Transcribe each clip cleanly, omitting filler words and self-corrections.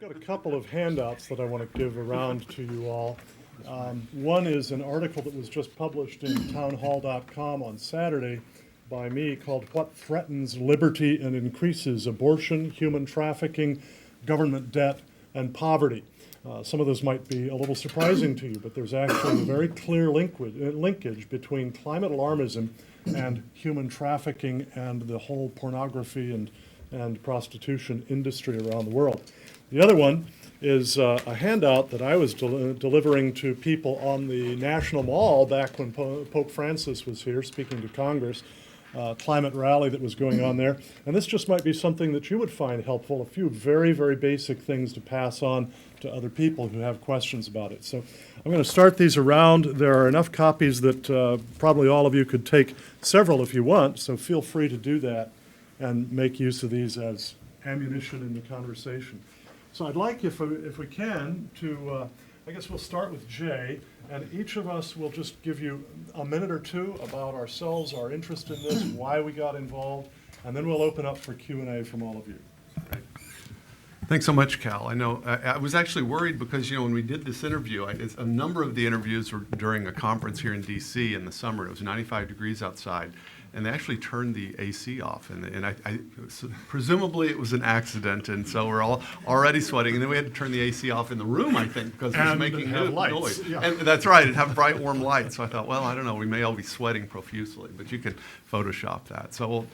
I've got a couple of handouts that I want to give around to you all. One is an article that was just published in townhall.com on Saturday by me called What Threatens Liberty and Increases Abortion, Human Trafficking, Government Debt, and Poverty. Some of those might be a little surprising to you, but there's actually a very clear linkage between climate alarmism and human trafficking and the whole pornography and prostitution industry around the world. The other one is a handout that I was delivering to people on the National Mall back when Pope Francis was here speaking to Congress, climate rally that was going on there. And this just might be something that you would find helpful, a few very, very basic things to pass on to other people who have questions about it. So I'm going to start these around. There are enough copies that probably all of you could take several if you want, so feel free to do that and make use of these as ammunition in the conversation. So I'd like, if we can, to, I guess we'll start with Jay, and each of us will just give you a minute or two about ourselves, our interest in this, why we got involved, and then we'll open up for Q&A from all of you. Great. Thanks so much, Cal. I know I was actually worried because, when we did this interview, a number of the interviews were during a conference here in D.C. in the summer. It was 95 degrees outside. And they actually turned the AC off, and so presumably it was an accident, and so we're all already sweating. And then we had to turn the AC off in the room, I think, because it was making noise. Yeah. And that's right, it'd have bright, warm lights. So I thought, well, I don't know, we may all be sweating profusely, but you could Photoshop that. So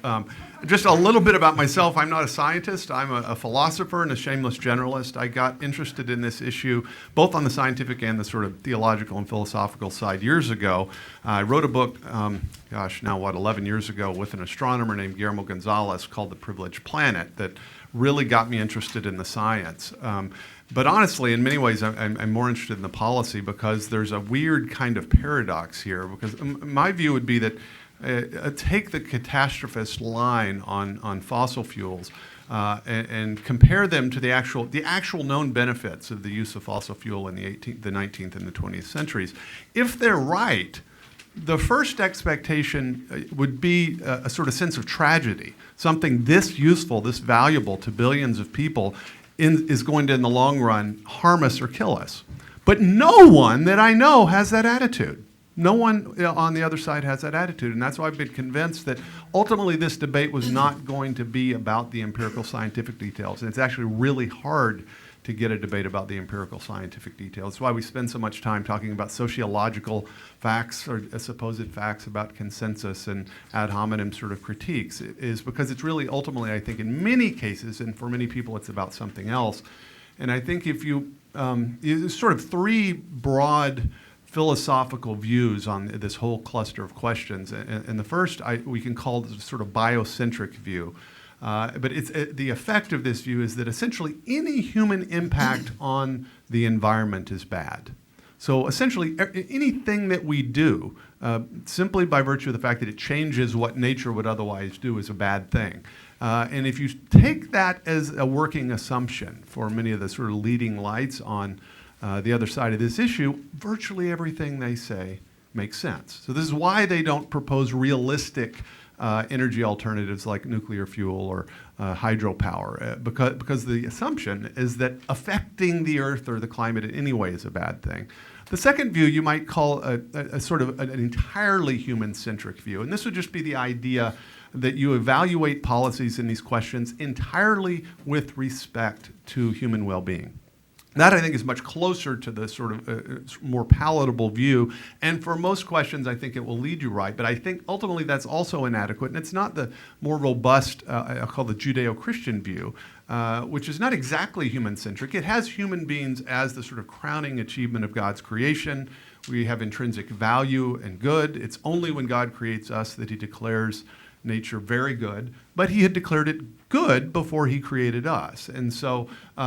just a little bit about myself. I'm not a scientist. I'm a philosopher and a shameless generalist. I got interested in this issue both on the scientific and the sort of theological and philosophical side years ago. I wrote a book, 11 years ago with an astronomer named Guillermo Gonzalez called The Privileged Planet that really got me interested in the science. But honestly, in many ways, I'm more interested in the policy because there's a weird kind of paradox here. Because my view would be that take the catastrophist line on fossil fuels and compare them to the actual known benefits of the use of fossil fuel in the 19th and the 20th centuries. If they're right, the first expectation would be a sort of sense of tragedy. Something this useful, this valuable to billions of people is going to, in the long run, harm us or kill us. But no one that I know has that attitude. No one on the other side has that attitude. And that's why I've been convinced that ultimately this debate was not going to be about the empirical scientific details. And it's actually really hard to get a debate about the empirical scientific details. That's why we spend so much time talking about sociological facts or supposed facts about consensus and ad hominem sort of critiques, is because it's really ultimately, I think, in many cases, and for many people, it's about something else. And I think if there's sort of three broad philosophical views on this whole cluster of questions. And the first we can call the sort of biocentric view. But the effect of this view is that essentially any human impact on the environment is bad. So essentially anything that we do, simply by virtue of the fact that it changes what nature would otherwise do, is a bad thing. And if you take that as a working assumption for many of the sort of leading lights on the other side of this issue, virtually everything they say makes sense. So this is why they don't propose realistic energy alternatives like nuclear fuel or hydropower, because the assumption is that affecting the earth or the climate in any way is a bad thing. The second view you might call a sort of an entirely human-centric view, and this would just be the idea that you evaluate policies in these questions entirely with respect to human well-being. That, I think, is much closer to the sort of more palatable view. And for most questions, I think it will lead you right. But I think ultimately that's also inadequate. And it's not the more robust, I'll call the Judeo-Christian view, which is not exactly human-centric. It has human beings as the sort of crowning achievement of God's creation. We have intrinsic value and good. It's only when God creates us that he declares nature very good, but he had declared it good before he created us. And so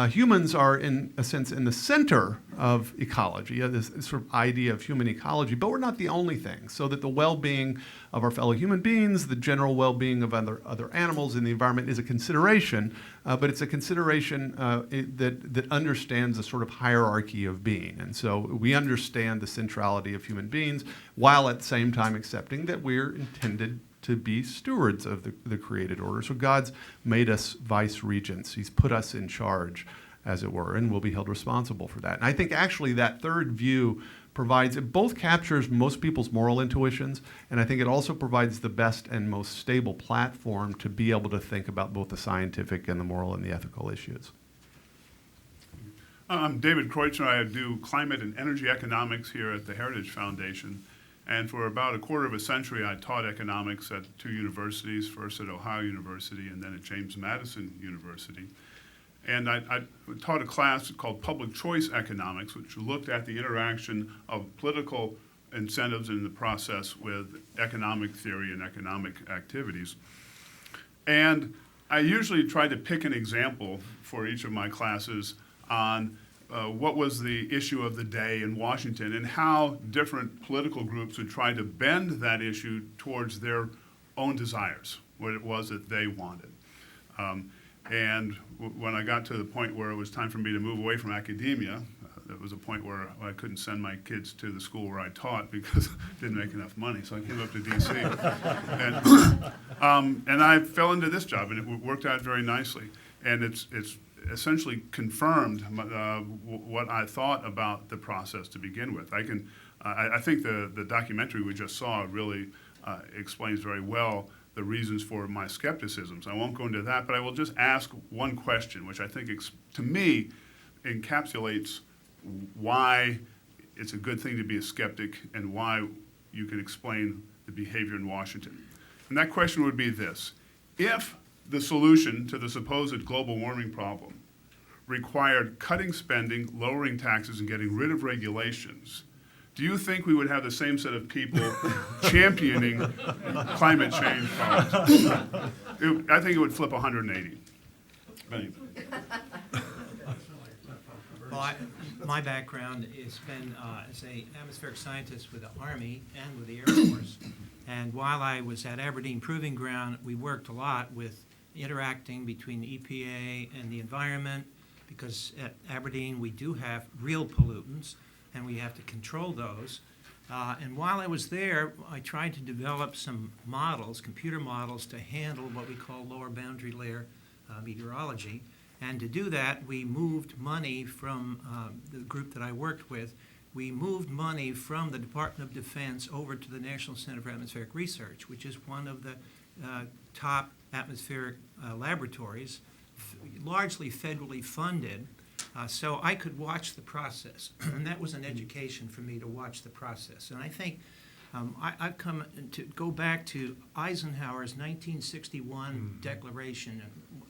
humans are, in a sense, in the center of ecology, this sort of idea of human ecology, but we're not the only thing. So that the well-being of our fellow human beings, the general well-being of other animals in the environment is a consideration, but it's a consideration that understands the sort of hierarchy of being. And so we understand the centrality of human beings, while at the same time accepting that we're intended to be stewards of the created order. So God's made us vice regents. He's put us in charge. as it were, and will be held responsible for that. And I think actually that third view it both captures most people's moral intuitions, and I think it also provides the best and most stable platform to be able to think about both the scientific and the moral and the ethical issues. I'm David Kreutzner. I do climate and energy economics here at the Heritage Foundation. And for about a quarter of a century, I taught economics at two universities, first at Ohio University and then at James Madison University. And I taught a class called Public Choice Economics, which looked at the interaction of political incentives in the process with economic theory and economic activities. And I usually try to pick an example for each of my classes on what was the issue of the day in Washington and how different political groups would try to bend that issue towards their own desires, what it was that they wanted. And when I got to the point where it was time for me to move away from academia, there was a point where I couldn't send my kids to the school where I taught because I didn't make enough money. So I came up to D.C. and I fell into this job, and it worked out very nicely. And it's essentially confirmed what I thought about the process to begin with. I think the documentary we just saw really explains very well the reasons for my skepticism. So I won't go into that, but I will just ask one question, which I think, to me, encapsulates why it's a good thing to be a skeptic and why you can explain the behavior in Washington. And that question would be this: if the solution to the supposed global warming problem required cutting spending, lowering taxes, and getting rid of regulations, do you think we would have the same set of people championing climate change policies? I think it would flip 180. Anyway. Well, my background has been as an atmospheric scientist with the Army and with the Air Force. And while I was at Aberdeen Proving Ground, we worked a lot with interacting between the EPA and the environment, because at Aberdeen we do have real pollutants, and we have to control those. And while I was there, I tried to develop some models, computer models, to handle what we call lower boundary layer meteorology. And to do that, we moved money from the group that I worked with. We moved money from the Department of Defense over to the National Center for Atmospheric Research, which is one of the top atmospheric laboratories, largely federally funded. So I could watch the process, and that was an education for me to watch the process. And I think I've come to go back to Eisenhower's 1961 declaration.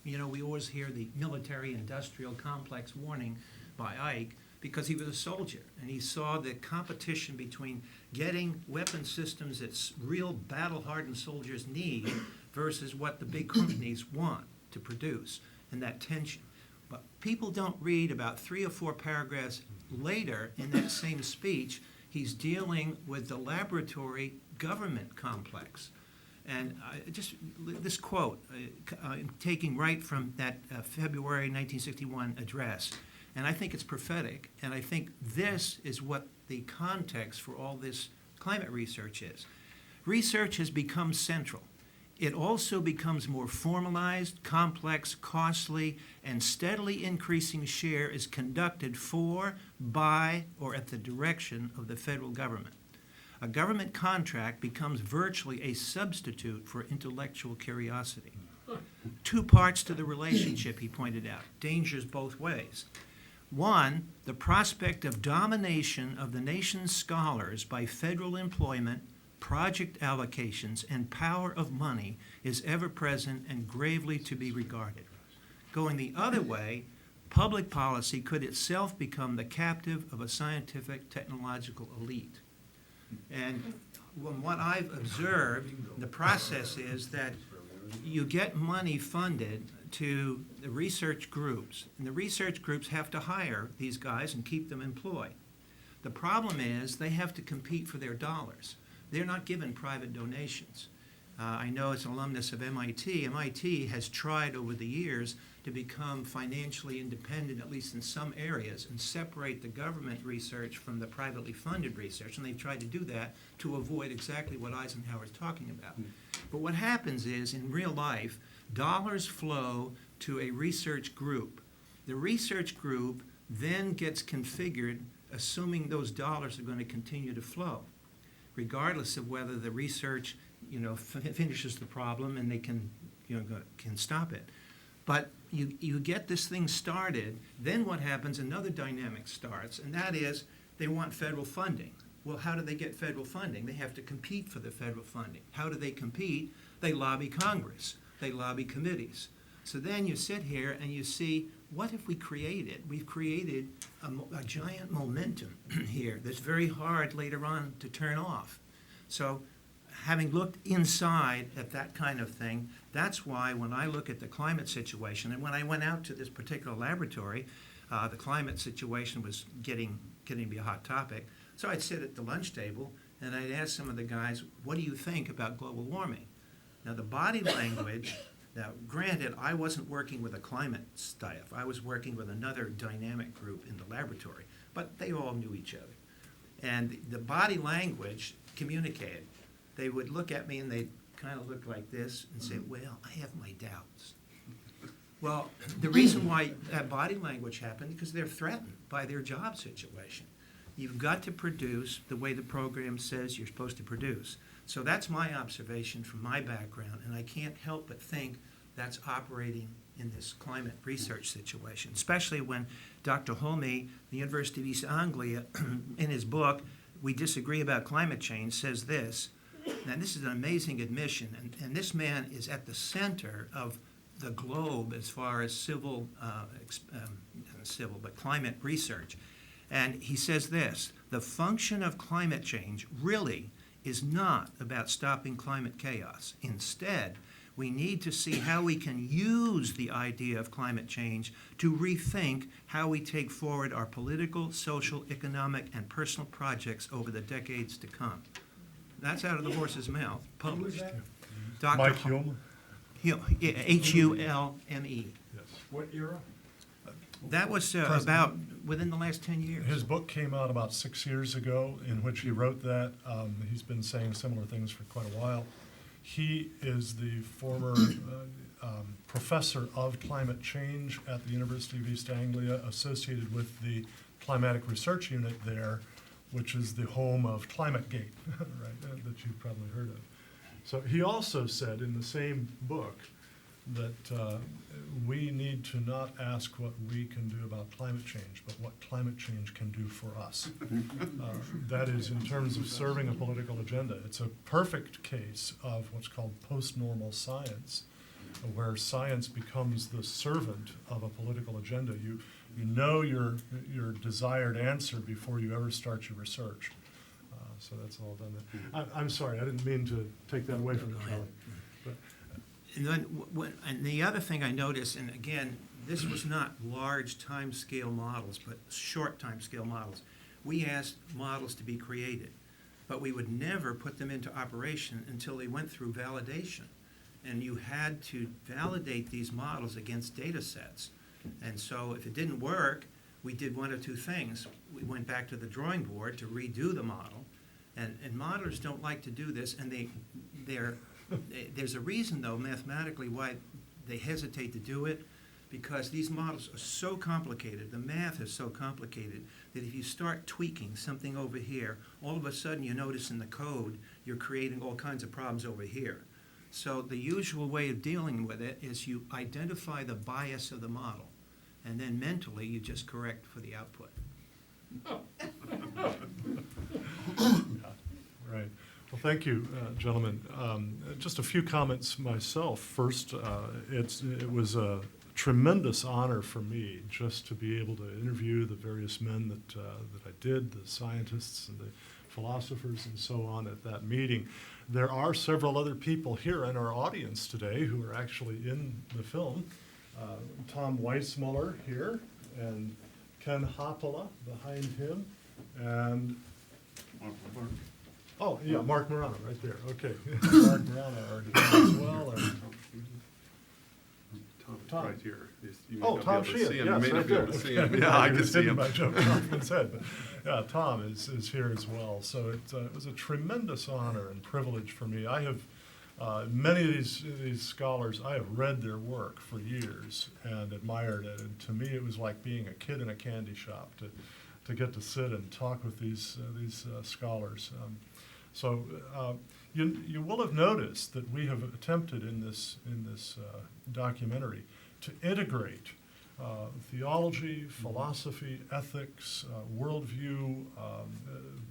You know, we always hear the military-industrial complex warning by Ike because he was a soldier, and he saw the competition between getting weapon systems that real battle-hardened soldiers need versus what the big companies want to produce, and that tension. But people don't read about 3 or 4 paragraphs later in that same speech, he's dealing with the laboratory government complex. And just this quote, taking right from that February 1961 address, and I think it's prophetic, and I think this is what the context for all this climate research is. Research has become central. It also becomes more formalized, complex, costly, and steadily increasing share is conducted for, by, or at the direction of the federal government. A government contract becomes virtually a substitute for intellectual curiosity. 2 parts to the relationship, he pointed out, dangers both ways. 1, the prospect of domination of the nation's scholars by federal employment, project allocations, and power of money is ever present and gravely to be regarded. Going the other way, public policy could itself become the captive of a scientific technological elite. And what I've observed, the process is that you get money funded to the research groups, and the research groups have to hire these guys and keep them employed. The problem is they have to compete for their dollars. They're not given private donations. I know as an alumnus of MIT, MIT has tried over the years to become financially independent, at least in some areas, and separate the government research from the privately funded research, and they've tried to do that to avoid exactly what Eisenhower's talking about. But what happens is, in real life, dollars flow to a research group, The research group then gets configured assuming those dollars are going to continue to flow, regardless of whether the research, finishes the problem and they can, can stop it. But you get this thing started, then what happens, another dynamic starts, and that is they want federal funding. Well, how do they get federal funding? They have to compete for the federal funding. How do they compete? They lobby Congress. They lobby committees. So then you sit here and you see, what have we created? We've created a giant momentum here that's very hard later on to turn off. So having looked inside at that kind of thing, that's why when I look at the climate situation, and when I went out to this particular laboratory, the climate situation was getting to be a hot topic. So I'd sit at the lunch table and I'd ask some of the guys, what do you think about global warming? Now the body language, now granted, I wasn't working with a climate staff. I was working with another dynamic group in the laboratory, but they all knew each other. And the body language communicated. They would look at me and they'd kind of look like this and say, well, I have my doubts. Well, the reason why that body language happened, because they're threatened by their job situation. You've got to produce the way the program says you're supposed to produce. So that's my observation from my background, and I can't help but think that's operating in this climate research situation, especially when Dr. Holme, the University of East Anglia, in his book, We Disagree About Climate Change, says this. Now, this is an amazing admission, and this man is at the center of the globe as far as climate research. And he says this, the function of climate change really is not about stopping climate chaos. Instead, we need to see how we can use the idea of climate change to rethink how we take forward our political, social, economic, and personal projects over the decades to come. That's out of the horse's mouth, published. Dr. Mike Hume? Hulme. Yes. What era? That was about within the last 10 years. His book came out about 6 years ago, in which he wrote that. He's been saying similar things for quite a while. He is the former professor of climate change at the University of East Anglia, associated with the climatic research unit there, which is the home of ClimateGate, right, that you've probably heard of. So he also said in the same book that we need to not ask what we can do about climate change, but what climate change can do for us. That is in terms of serving a political agenda. It's a perfect case of what's called post-normal science, where science becomes the servant of a political agenda. You know your desired answer before you ever start your research. So that's all done there. I'm sorry, I didn't mean to take that away from you, Charlie. But And then, and the other thing I noticed, and again, this was not large time-scale models, but short time-scale models. We asked models to be created, but we would never put them into operation until they went through validation. And you had to validate these models against data sets. And so if it didn't work, we did one of two things. We went back to the drawing board to redo the model. And modelers don't like to do this, and there's a reason, though, mathematically, why they hesitate to do it, because these models are so complicated, the math is so complicated, that if you start tweaking something over here, all of a sudden you notice in the code you're creating all kinds of problems over here. So the usual way of dealing with it is you identify the bias of the model, and then mentally you just correct for the output. Right. Well, thank you, gentlemen. Just a few comments myself. First, it was a tremendous honor for me just to be able to interview the various men that I did, the scientists and the philosophers and so on at that meeting. There are several other people here in our audience today who are actually in the film. Tom Weissmuller here, and Ken Hoppola behind him, and oh, yeah, Mark Morano right there. Okay. Mark Morano are here as well. Tom's right here. You may Oh, not be Tom able to Sheehan, see him. yes, You may not right be there. able to see Okay. him. Yeah, I can It's see hidden him. by Joe Kaufman's head, but yeah, Tom is here as well. So it was a tremendous honor and privilege for me. I have Many of these scholars, I have read their work for years and admired it. And to me, it was like being a kid in a candy shop to get to sit and talk with these scholars. You will have noticed that we have attempted in this documentary to integrate theology, philosophy, ethics, worldview,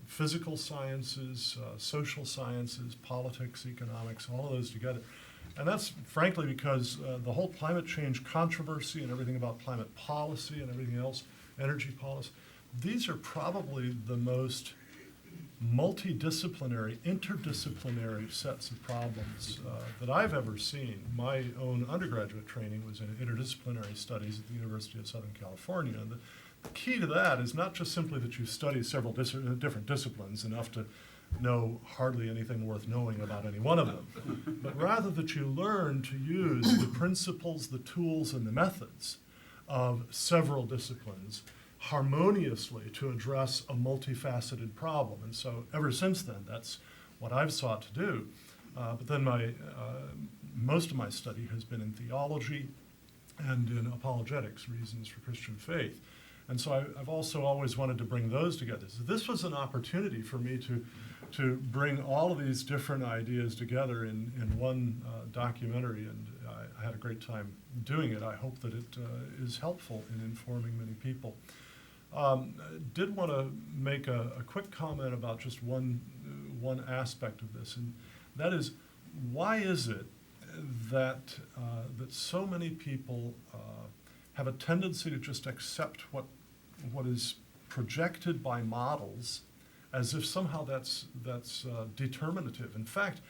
physical sciences, social sciences, politics, economics, all of those together. And that's frankly because the whole climate change controversy and everything about climate policy and everything else, energy policy, these are probably the most multidisciplinary, interdisciplinary sets of problems that I've ever seen. My own undergraduate training was in interdisciplinary studies at the University of Southern California. And the key to that is not just simply that you study several different disciplines, enough to know hardly anything worth knowing about any one of them, but rather that you learn to use the principles, the tools, and the methods of several disciplines harmoniously to address a multifaceted problem. And so ever since then, that's what I've sought to do. But then most of my study has been in theology and in apologetics, reasons for Christian faith. And so I've also always wanted to bring those together. So this was an opportunity for me to bring all of these different ideas together in one documentary, and I had a great time doing it. I hope that it is helpful in informing many people. Did want to make a quick comment about just one aspect of this, and that is, why is it that so many people have a tendency to just accept what is projected by models as if somehow that's determinative? In fact,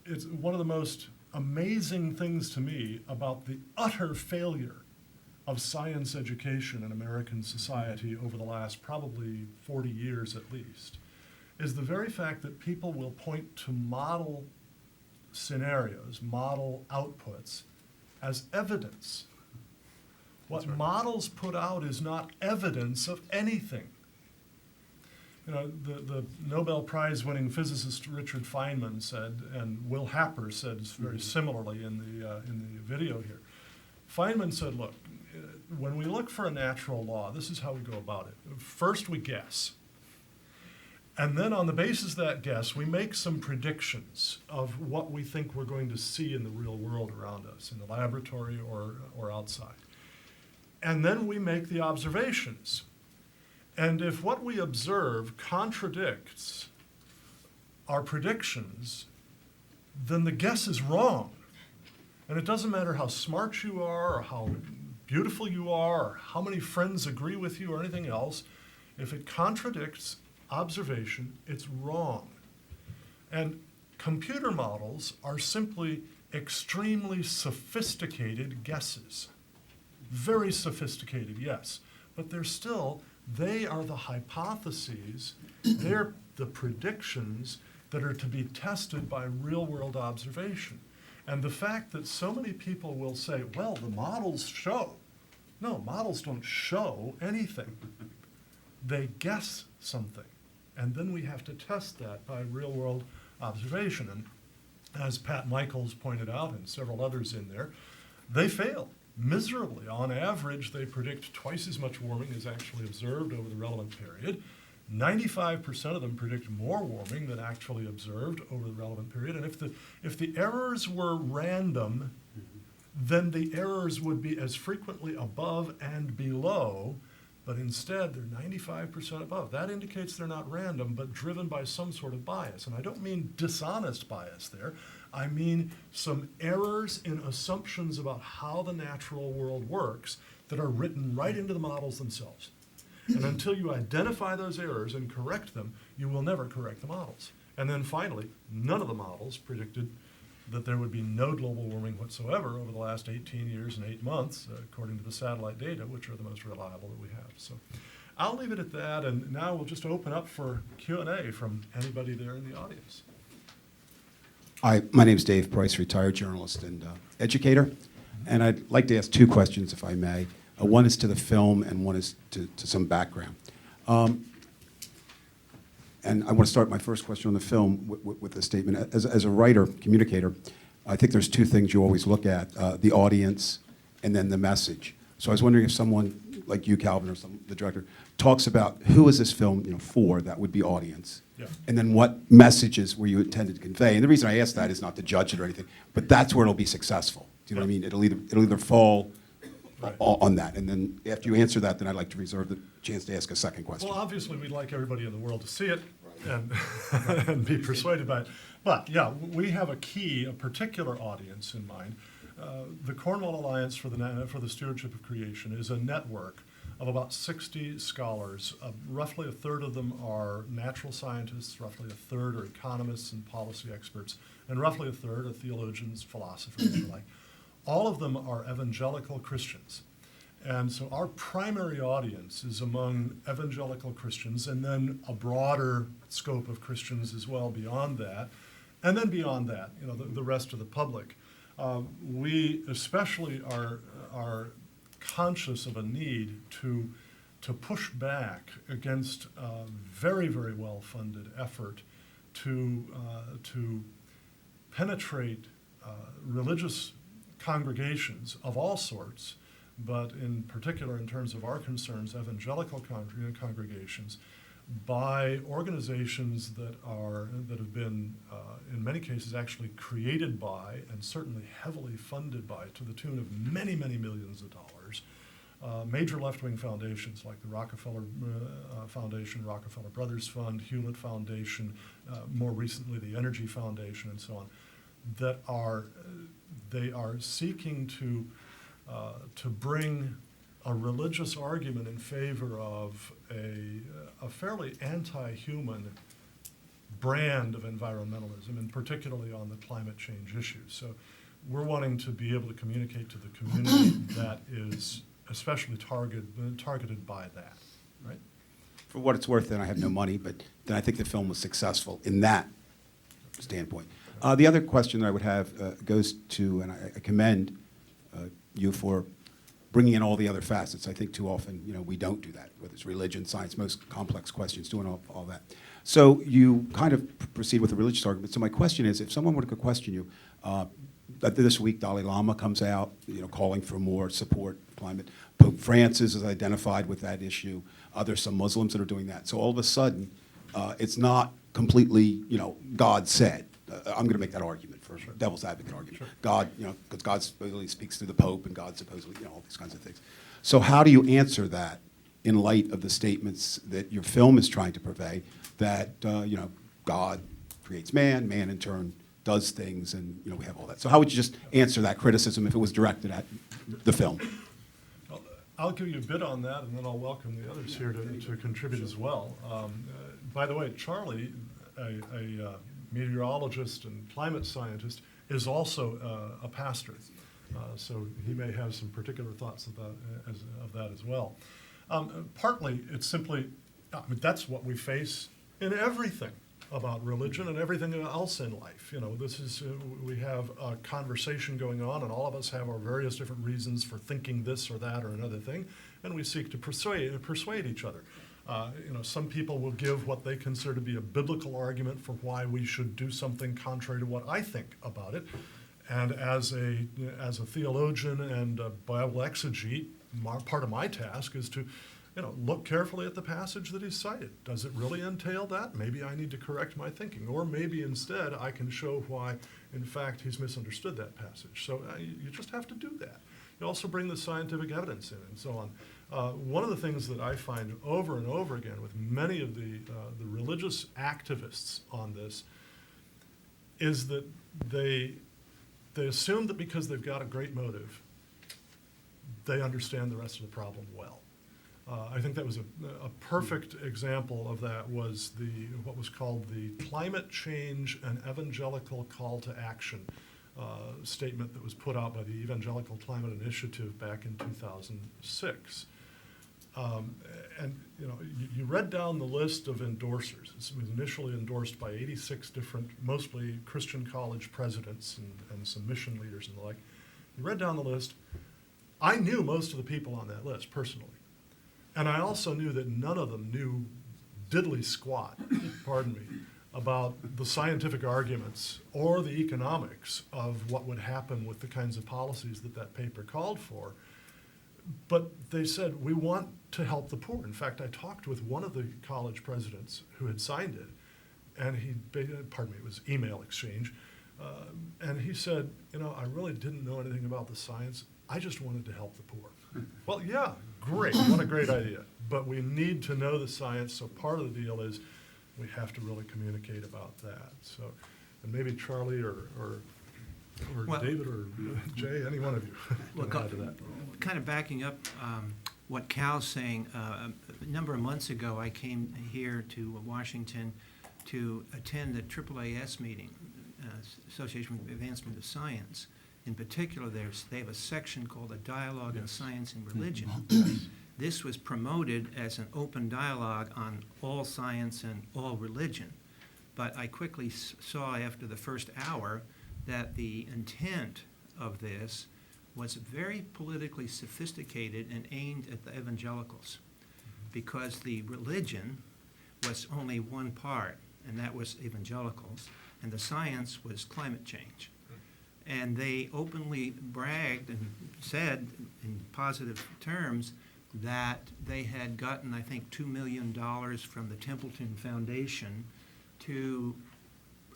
it's one of the most amazing things to me about the utter failure of science education in American society over the last probably 40 years at least, is the very fact that people will point to model scenarios, model outputs, as evidence. What models put out is not evidence of anything. You know, the Nobel Prize-winning physicist Richard Feynman said, and Will Happer said very similarly in the video here. Feynman said, look, when we look for a natural law, this is how we go about it. First, we guess. And then on the basis of that guess, we make some predictions of what we think we're going to see in the real world around us, in the laboratory or outside. And then we make the observations. And if what we observe contradicts our predictions, then the guess is wrong. And it doesn't matter how smart you are or how beautiful you are or how many friends agree with you or anything else. If it contradicts observation, it's wrong. And computer models are simply extremely sophisticated guesses. Very sophisticated, yes. But they are the hypotheses, they're the predictions that are to be tested by real-world observation. And the fact that so many people will say, well, the models show. No, models don't show anything. They guess something. And then we have to test that by real-world observation. And as Pat Michaels pointed out, and several others in there, they fail miserably. On average, they predict twice as much warming as actually observed over the relevant period. 95% of them predict more warming than actually observed over the relevant period. And if the errors were random, then the errors would be as frequently above and below, but instead they're 95% above. That indicates they're not random, but driven by some sort of bias. And I don't mean dishonest bias there. I mean some errors in assumptions about how the natural world works that are written right into the models themselves. And until you identify those errors and correct them, you will never correct the models. And then finally, none of the models predicted that there would be no global warming whatsoever over the last 18 years and 8 months, according to the satellite data, which are the most reliable that we have. So I'll leave it at that, and now we'll just open up for Q&A from anybody there in the audience. Hi, my name is Dave Price, retired journalist and educator, and I'd like to ask two questions, if I may. One is to the film, and one is to some background. And I want to start my first question on the film with this statement. As a writer, communicator, I think there's two things you always look at, the audience and then the message. So I was wondering if someone like you, Calvin, or the director, talks about who is this film for, that would be audience, Yeah. and then what messages were you intended to convey. And the reason I ask that is not to judge it or anything, but that's where it'll be successful. Do you know what I mean? It'll either fall Right. on that. And then after you answer that, then I'd like to reserve the chance to ask a second question. Well, obviously, we'd like everybody in the world to see it and, and be persuaded by it. But, yeah, we have a particular audience in mind. The Cornwall Alliance for the Stewardship of Creation is a network of about 60 scholars. Roughly a third of them are natural scientists, roughly a third are economists and policy experts, and roughly a third are theologians, philosophers, and the like. All of them are evangelical Christians. And so our primary audience is among evangelical Christians, and then a broader scope of Christians as well beyond that. And then beyond that, the rest of the public. We especially are conscious of a need to push back against a very, very well-funded effort to penetrate religious congregations of all sorts, but in particular in terms of our concerns, evangelical congregations, by organizations that have been, in many cases, actually created by and certainly heavily funded by, to the tune of many, many millions of dollars, major left-wing foundations like the Rockefeller Foundation, Rockefeller Brothers Fund, Hewlett Foundation, more recently the Energy Foundation, and so on, that they are seeking to bring a religious argument in favor of a fairly anti-human brand of environmentalism, and particularly on the climate change issues. So we're wanting to be able to communicate to the community that is especially targeted by that, right? For what it's worth, then I have no money, but then I think the film was successful in that standpoint. The other question that I would have goes to, and I commend you for bringing in all the other facets. I think too often, we don't do that, whether it's religion, science, most complex questions, doing all that. So you kind of proceed with a religious argument. So my question is, if someone were to question you, this week Dalai Lama comes out, calling for more support for climate. Pope Francis is identified with that issue. There's some Muslims that are doing that. So all of a sudden, it's not completely, God said. I'm going to make that argument for devil's advocate argument. Sure. God, because God supposedly speaks through the Pope, and God supposedly, all these kinds of things. So how do you answer that in light of the statements that your film is trying to purvey, that God creates man, man in turn does things, and we have all that. So how would you just answer that criticism if it was directed at the film? I'll give you a bit on that, and then I'll welcome the others here to contribute as well. By the way, Charlie, a meteorologist and climate scientist, is also a pastor, so he may have some particular thoughts of that as well. Partly, it's simply, that's what we face in everything about religion and everything else in life. This is, we have a conversation going on, and all of us have our various different reasons for thinking this or that or another thing, and we seek to persuade each other. Some people will give what they consider to be a biblical argument for why we should do something contrary to what I think about it. And as a theologian and a Bible exegete, part of my task is to look carefully at the passage that he's cited. Does it really entail that? Maybe I need to correct my thinking. Or maybe instead I can show why, in fact, he's misunderstood that passage. So you just have to do that. You also bring the scientific evidence in and so on. One of the things that I find over and over again with many of the religious activists on this is that they assume that because they've got a great motive, they understand the rest of the problem well. I think that was a perfect example of that was what was called the Climate Change and Evangelical Call to Action statement that was put out by the Evangelical Climate Initiative back in 2006. And you read down the list of endorsers. It was initially endorsed by 86 different, mostly Christian college presidents and some mission leaders and the like. You read down the list. I knew most of the people on that list personally. And I also knew that none of them knew diddly squat, pardon me, about the scientific arguments or the economics of what would happen with the kinds of policies that that paper called for. But they said, we want to help the poor. In fact, I talked with one of the college presidents who had signed it, and it was email exchange, and he said, I really didn't know anything about the science. I just wanted to help the poor. Well, yeah, great, what a great idea. But we need to know the science, so part of the deal is we have to really communicate about that. So, and maybe Charlie or Well- David or Jay, any one of you Look, can add to that. kind of backing up what Cal's saying, a number of months ago, I came here to Washington to attend the AAAS meeting, Association for the Advancement of Science. In particular, they have a section called a Dialogue in Science and Religion. This was promoted as an open dialogue on all science and all religion. But I quickly saw after the first hour that the intent of this was very politically sophisticated and aimed at the evangelicals, because the religion was only one part, and that was evangelicals, and the science was climate change. And they openly bragged and said in positive terms that they had gotten, I think, $2 million from the Templeton Foundation to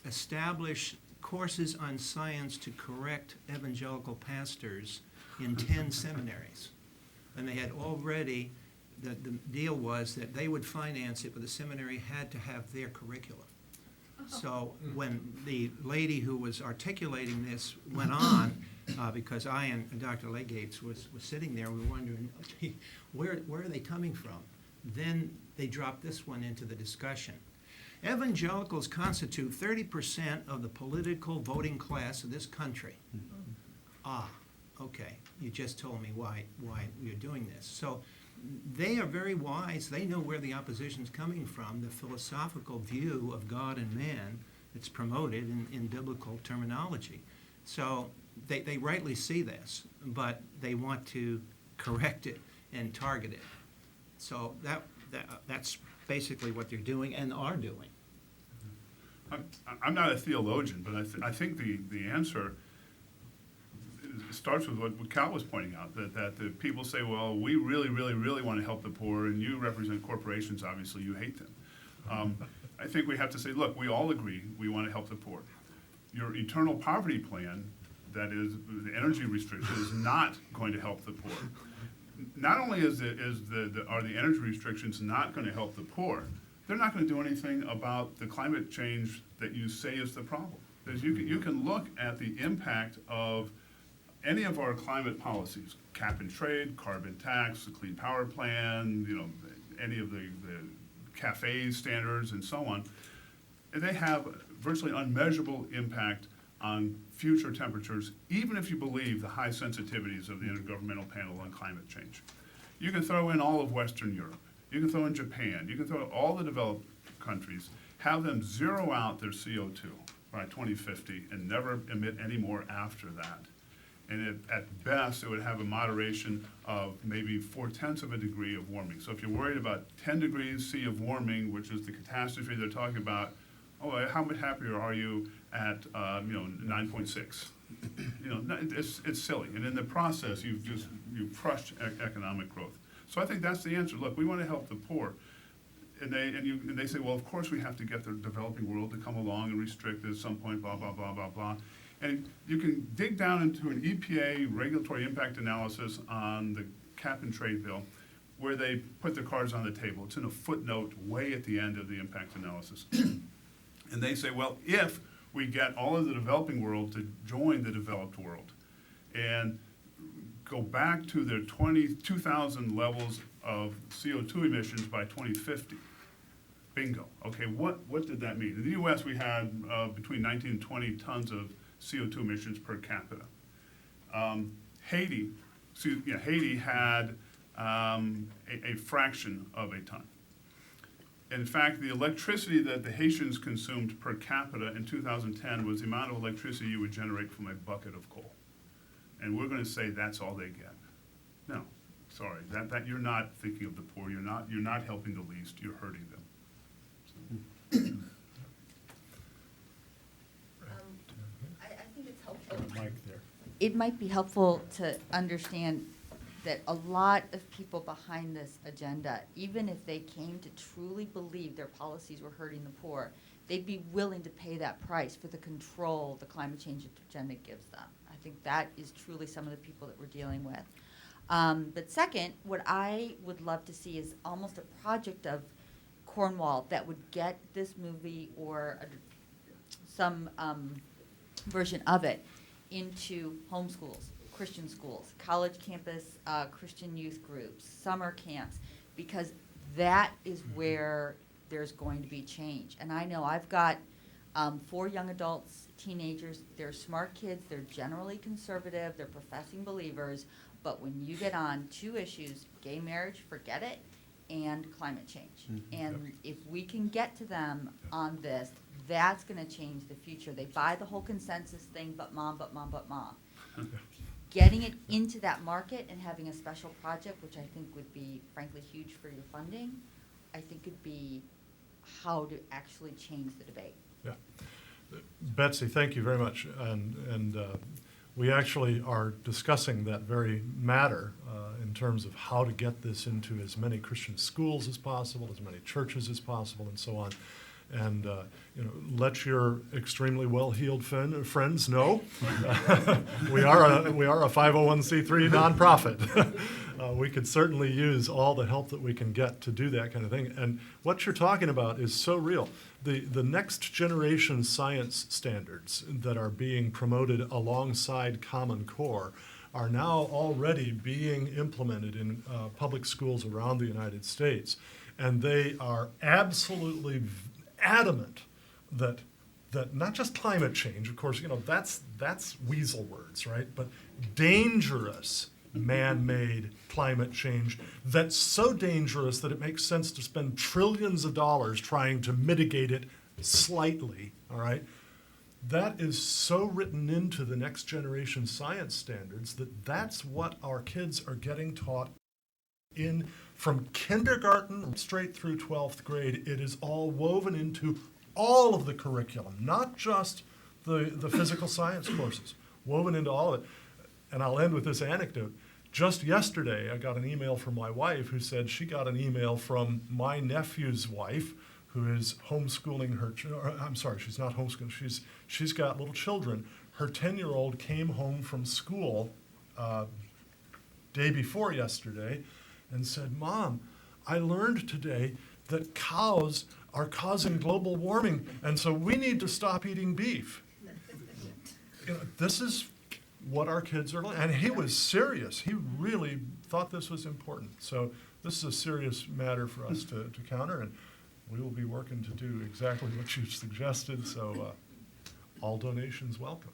establish courses on science to correct evangelical pastors in 10 seminaries. And they had already, the deal was that they would finance it, but the seminary had to have their curriculum. So when the lady who was articulating this went on, because I and Dr. Legates was sitting there, we were wondering, gee, where are they coming from? Then they dropped this one into the discussion. Evangelicals constitute 30% of the political voting class of this country. Ah, okay, you just told me why you're doing this. So they are very wise. They know where the opposition's coming from, the philosophical view of God and man that's promoted in biblical terminology. So they rightly see this, but they want to correct it and target it. So that's basically what they're doing and are doing. I'm not a theologian, but I think the answer starts with what Cal was pointing out, that the people say, well, we really, really, really want to help the poor, and you represent corporations, obviously you hate them. I think we have to say, look, we all agree we want to help the poor. Your eternal poverty plan, that is the energy restriction, is not going to help the poor. Not only are the energy restrictions not going to help the poor, they're not going to do anything about the climate change that you say is the problem. Because you can look at the impact of any of our climate policies, cap and trade, carbon tax, the Clean Power Plan, any of the CAFE standards and so on, they have virtually unmeasurable impact on future temperatures, even if you believe the high sensitivities of the Intergovernmental Panel on Climate Change. You can throw in all of Western Europe. You can throw in Japan. You can throw in all the developed countries, have them zero out their CO2 by 2050 and never emit any more after that. And at best, it would have a moderation of maybe 0.4 of a degree of warming. So if you're worried about 10 degrees C of warming, which is the catastrophe they're talking about, how much happier are you at 9.6? It's silly. And in the process, you've crushed economic growth. So I think that's the answer. Look, we want to help the poor. And they say, well, of course we have to get the developing world to come along and restrict at some point, blah, blah, blah, blah, blah. And you can dig down into an EPA regulatory impact analysis on the cap and trade bill where they put the cards on the table. It's in a footnote way at the end of the impact analysis. And they say, well, if we get all of the developing world to join the developed world and go back to their 2000 levels of CO2 emissions by 2050, bingo. Okay, what did that mean? In the U.S., we had between 19 and 20 tons of CO2 emissions per capita. Haiti had a fraction of a ton. In fact, the electricity that the Haitians consumed per capita in 2010 was the amount of electricity you would generate from a bucket of coal. And we're going to say that's all they get. No, sorry, that you're not thinking of the poor. You're not helping the least. You're hurting them. it might be helpful to understand that a lot of people behind this agenda, even if they came to truly believe their policies were hurting the poor, they'd be willing to pay that price for the control the climate change agenda gives them. I think that is truly some of the people that we're dealing with. But second, what I would love to see is almost a project of Cornwall that would get this movie or some version of it into homeschools, Christian schools, college campus, Christian youth groups, summer camps, because that is where there's going to be change. And I know I've got 4 young adults, teenagers. They're smart kids. They're generally conservative. They're professing believers. But when you get on 2 issues, gay marriage, forget it, and climate change. And if we can get to them on this, that's going to change the future. They buy the whole consensus thing, but mom, but mom, but mom. Getting it into that market and having a special project, which I think would be, frankly, huge for your funding, I think could be how to actually change the debate. Yeah. Betsy, thank you very much. And we actually are discussing that very matter in terms of how to get this into as many Christian schools as possible, as many churches as possible, and so on. And let your extremely well-heeled friends know we are a 501c3 nonprofit. We could certainly use all the help that we can get to do that kind of thing. And what you're talking about is so real. The next generation science standards that are being promoted alongside Common Core are now already being implemented in public schools around the United States. And they are absolutely adamant that not just climate change, of course, that's weasel words, right? But dangerous man-made climate change that's so dangerous that it makes sense to spend trillions of dollars trying to mitigate it slightly, all right? That is so written into the next generation science standards that that's what our kids are getting taught in from kindergarten straight through 12th grade. It is all woven into all of the curriculum, not just the physical science courses, woven into all of it. And I'll end with this anecdote. Just yesterday, I got an email from my wife who said she got an email from my nephew's wife, who is homeschooling her. I'm sorry, she's not homeschooling. She's got little children. Her 10-year-old came home from school day before yesterday and said, "Mom, I learned today that cows are causing global warming, and so we need to stop eating beef." This is what our kids are learning. And he was serious. He really thought this was important. So this is a serious matter for us to counter, and we will be working to do exactly what you suggested. So all donations welcome.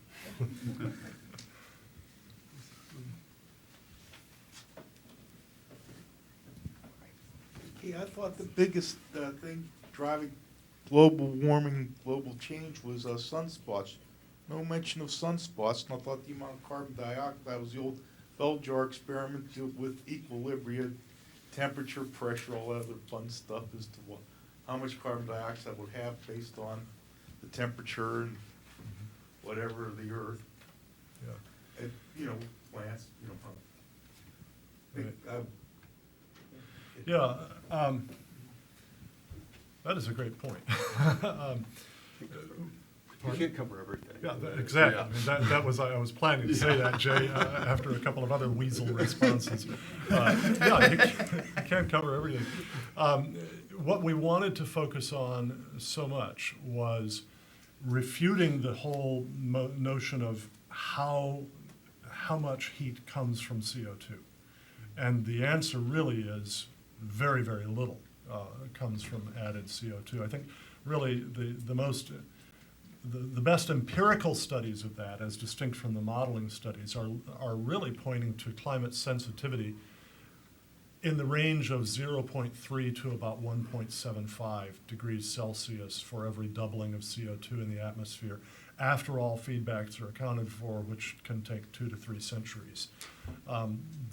Yeah, I thought the biggest thing driving global warming, global change was sunspots. No mention of sunspots, and I thought the amount of carbon dioxide was the old bell jar experiment with equilibria, temperature, pressure, all that other fun stuff as to how much carbon dioxide would have based on the temperature and whatever of the earth. Yeah. And, plants, That is a great point. You can't cover everything. Yeah, exactly. Yeah. I mean, that was I was planning to say that, Jay, after a couple of other weasel responses. You can't cover everything. What we wanted to focus on so much was refuting the whole notion of how much heat comes from CO2. And the answer really is very, very little comes from added CO2. I think really the best empirical studies of that, as distinct from the modeling studies, are really pointing to climate sensitivity in the range of 0.3 to about 1.75 degrees Celsius for every doubling of CO2 in the atmosphere, after all feedbacks are accounted for, which can take 2 to 3 centuries.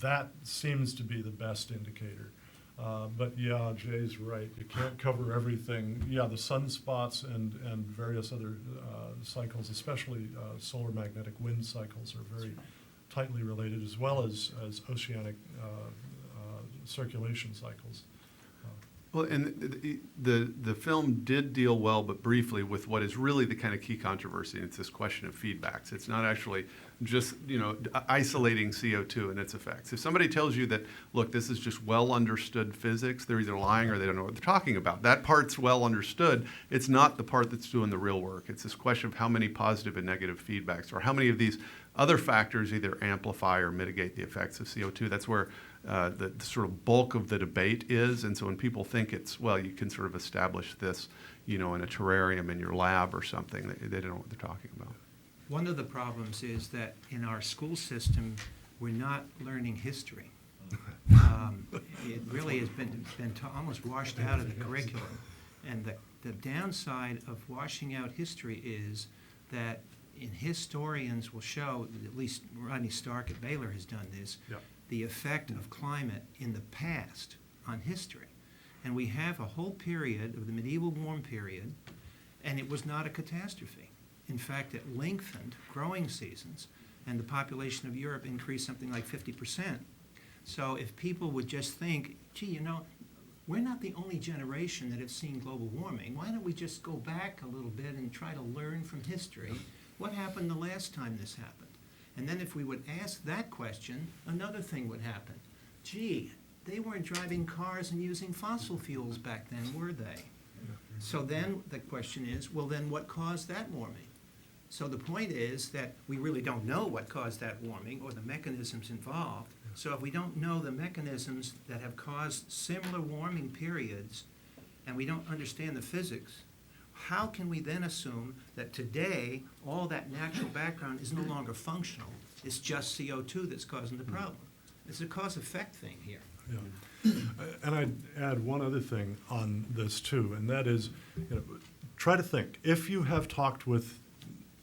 That seems to be the best indicator. But yeah, Jay's right. You can't cover everything. Yeah, the sunspots and various other cycles, especially solar magnetic wind cycles, are very tightly related, as well as oceanic circulation cycles. Well, and the film did deal well, but briefly, with what is really the kind of key controversy, and it's this question of feedbacks. It's not actually just, isolating CO2 and its effects. If somebody tells you that, look, this is just well understood physics, they're either lying or they don't know what they're talking about. That part's well understood. It's not the part that's doing the real work. It's this question of how many positive and negative feedbacks, or how many of these other factors either amplify or mitigate the effects of CO2. That's where the sort of bulk of the debate is. And so when people think it's, well, you can sort of establish this, in a terrarium in your lab or something, they don't know what they're talking about. One of the problems is that in our school system, we're not learning history. It really has been almost washed out of the curriculum. And the downside of washing out history is that historians will show, at least Rodney Stark at Baylor has done this, the effect of climate in the past on history. And we have a whole period of the medieval warm period, and it was not a catastrophe. In fact, it lengthened growing seasons, and the population of Europe increased something like 50%. So if people would just think, gee, we're not the only generation that have seen global warming. Why don't we just go back a little bit and try to learn from history? What happened the last time this happened? And then if we would ask that question, another thing would happen. Gee, they weren't driving cars and using fossil fuels back then, were they? So then the question is, well, then what caused that warming? So the point is that we really don't know what caused that warming or the mechanisms involved. So if we don't know the mechanisms that have caused similar warming periods, and we don't understand the physics, how can we then assume that today all that natural background is no longer functional? It's just CO2 that's causing the problem. It's a cause-effect thing here. Yeah. And I'd add one other thing on this too, and that is, try to think, if you have talked with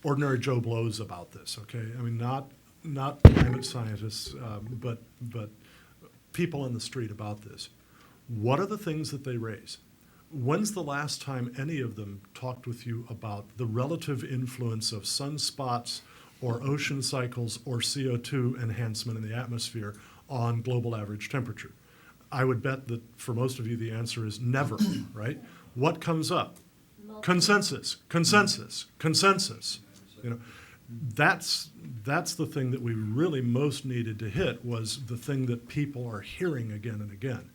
ordinary Joe Blows about this, okay? I mean, not climate scientists, but people in the street about this. What are the things that they raise? When's the last time any of them talked with you about the relative influence of sunspots or ocean cycles or CO2 enhancement in the atmosphere on global average temperature? I would bet that for most of you the answer is never, right? What comes up? Consensus, consensus, consensus. That's the thing that we really most needed to hit, was the thing that people are hearing again and again.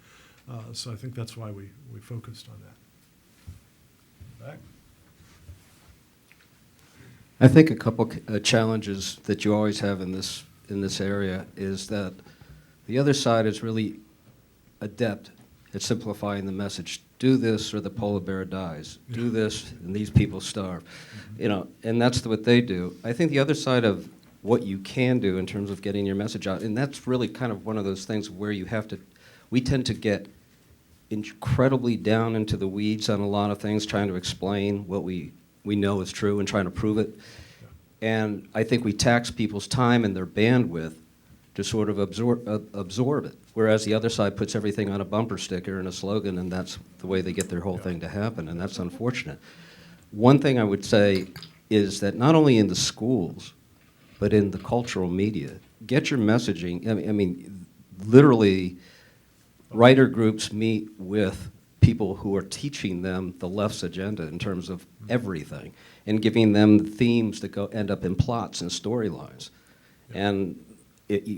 So I think that's why we focused on that. Back. I think a couple challenges that you always have in this area is that the other side is really adept at simplifying the message. Do this or the polar bear dies. Do this and these people starve. And that's what they do. I think the other side of what you can do in terms of getting your message out, and that's really kind of one of those things where we tend to get incredibly down into the weeds on a lot of things, trying to explain what we know is true and trying to prove it. And I think we tax people's time and their bandwidth to sort of absorb it, whereas the other side puts everything on a bumper sticker and a slogan, and that's the way they get their whole thing to happen, and that's unfortunate. One thing I would say is that not only in the schools, but in the cultural media, get your messaging. I mean, literally, writer groups meet with people who are teaching them the left's agenda in terms of everything, and giving them the themes that end up in plots and storylines. And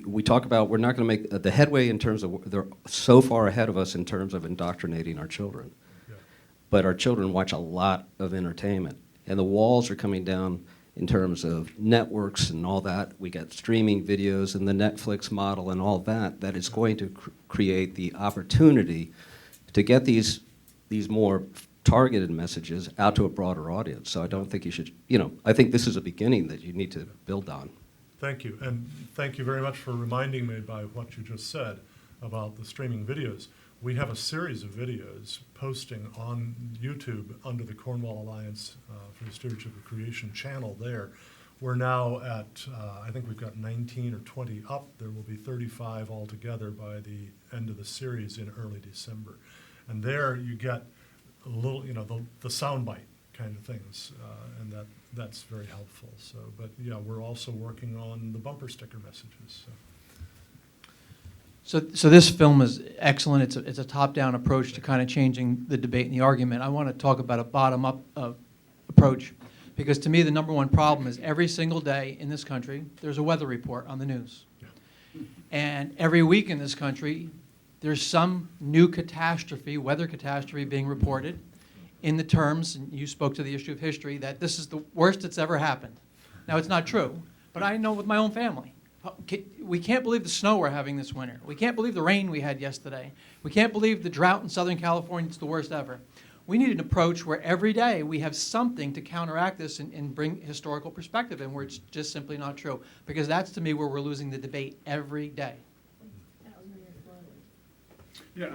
we talk about we're not going to make the headway in terms of, they're so far ahead of us in terms of indoctrinating our children. Yeah. But our children watch a lot of entertainment, and the walls are coming down in terms of networks and all that. We got streaming videos and the Netflix model and all that is going to create the opportunity to get these more targeted messages out to a broader audience. So I don't think you should, I think this is a beginning that you need to build on. Thank you, and thank you very much for reminding me by what you just said about the streaming videos. We have a series of videos posting on YouTube under the Cornwall Alliance for the Stewardship of Creation channel there. We're now at, I think we've got 19 or 20 up. There will be 35 altogether by the end of the series in early December. And there you get a little, the soundbite. kind of things, and that's very helpful. So, but yeah, we're also working on the bumper sticker messages. So this film is excellent. It's a top-down approach to kind of changing the debate and the argument. I want to talk about a bottom-up approach, because to me the number one problem is every single day in this country there's a weather report on the news. And every week in this country there's some new catastrophe, weather catastrophe being reported in the terms, and you spoke to the issue of history, that this is the worst that's ever happened. Now it's not true, but I know with my own family. We can't believe the snow we're having this winter. We can't believe the rain we had yesterday. We can't believe the drought in Southern California is the worst ever. We need an approach where every day we have something to counteract this and bring historical perspective in, where it's just simply not true. Because that's, to me, where we're losing the debate every day. Yeah,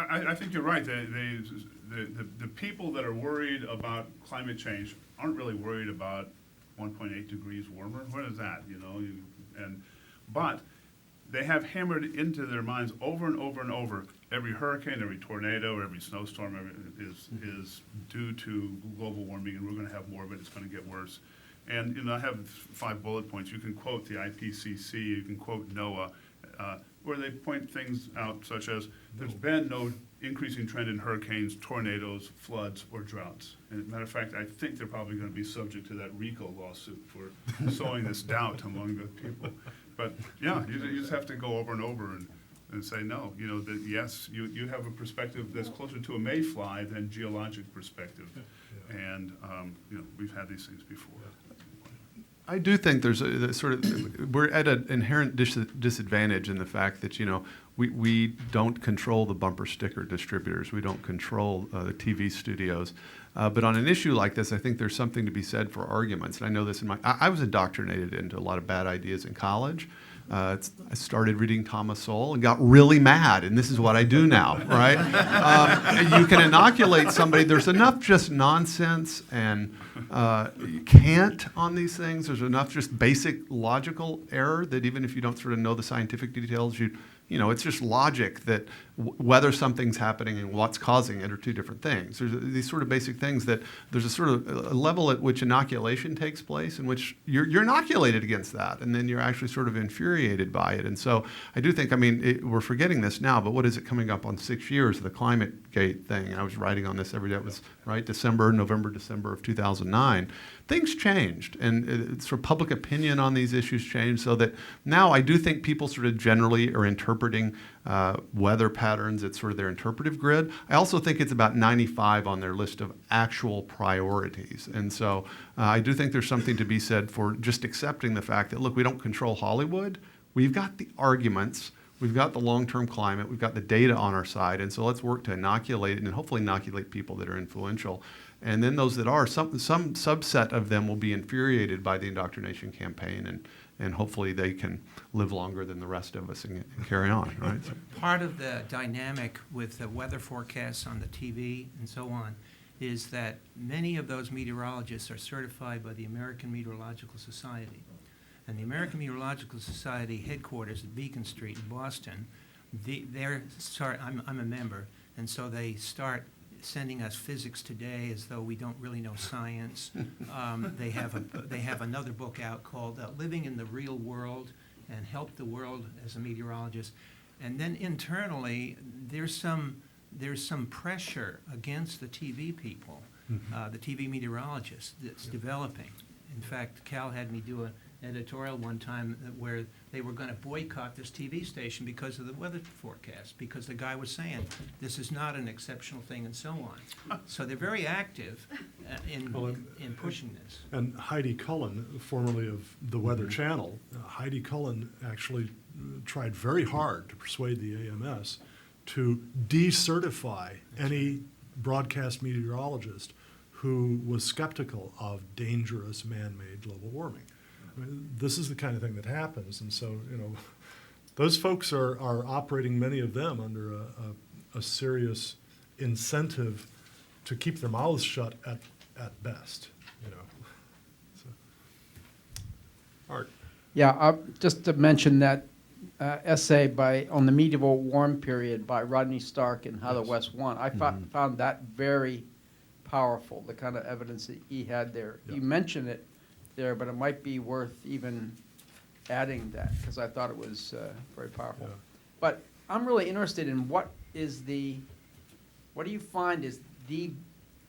I think you're right. The people that are worried about climate change aren't really worried about 1.8 degrees warmer. What is that, you know? But they have hammered into their minds over and over and over, every hurricane, every tornado, every snowstorm is due to global warming, and we're going to have more of it. It's going to get worse. And, you know, I have 5 bullet points. You can quote the IPCC, you can quote NOAA, where they point things out such as there's been no increasing trend in hurricanes, tornadoes, floods, or droughts. And as a matter of fact, I think they're probably going to be subject to that RICO lawsuit for sowing this doubt among the people. But yeah, you just have to go over and over and say, no, you know, that yes, you have a perspective that's closer to a mayfly than geologic perspective. And, you know, we've had these things before. I do think there's a sort of, we're at an inherent disadvantage in the fact that, you know, we don't control the bumper sticker distributors. We don't control the TV studios. But on an issue like this, I think there's something to be said for arguments. And I know this in I was indoctrinated into a lot of bad ideas in college. I started reading Thomas Sowell and got really mad, and this is what I do now, right? You can inoculate somebody. There's enough just nonsense and cant on these things. There's enough just basic logical error that even if you don't sort of know the scientific details, you know, it's just logic that whether something's happening and what's causing it are two different things. There's these sort of basic things that there's a sort of a level at which inoculation takes place in which you're inoculated against that, and then you're actually sort of infuriated by it. And so I do think, I mean, we're forgetting this now, but what is it coming up on 6 years of the climate gate thing? I was writing on this every day. It was, right, November, December of 2009. Things changed, and sort of public opinion on these issues changed, so that now I do think people sort of generally are interpreting weather patterns. It's sort of their interpretive grid. I also think it's about 95 on their list of actual priorities. And so I do think there's something to be said for just accepting the fact that, look, we don't control Hollywood. We've got the arguments. We've got the long-term climate. We've got the data on our side. And so let's work to inoculate and hopefully inoculate people that are influential. And then those that are, some subset of them will be infuriated by the indoctrination campaign, and hopefully they can live longer than the rest of us and carry on, right? So. Part of the dynamic with the weather forecasts on the TV and so on is that many of those meteorologists are certified by the American Meteorological Society. And the American Meteorological Society headquarters at Beacon Street in Boston, I'm a member, and so they start sending us Physics Today as though we don't really know science. They have another book out called Living in the Real World and Help the World as a Meteorologist. And then internally, there's some pressure against the TV people, the TV meteorologists that's developing. In fact, Cal had me do an editorial one time where they were going to boycott this TV station because of the weather forecast, because the guy was saying this is not an exceptional thing and so on. So they're very active in pushing this. And Heidi Cullen, formerly of the Weather Channel, Heidi Cullen actually tried very hard to persuade the AMS to decertify any broadcast meteorologist who was skeptical of dangerous man-made global warming. I mean, this is the kind of thing that happens, and so, you know, those folks are operating, many of them, under a serious incentive to keep their mouths shut at best, you know. So. Art. Yeah, just to mention that essay on the medieval warm period by Rodney Stark and How the West Won. I found that very powerful, the kind of evidence that he had there. Yeah. You mentioned it there, but it might be worth even adding that, because I thought it was very powerful. Yeah. But I'm really interested in what do you find is the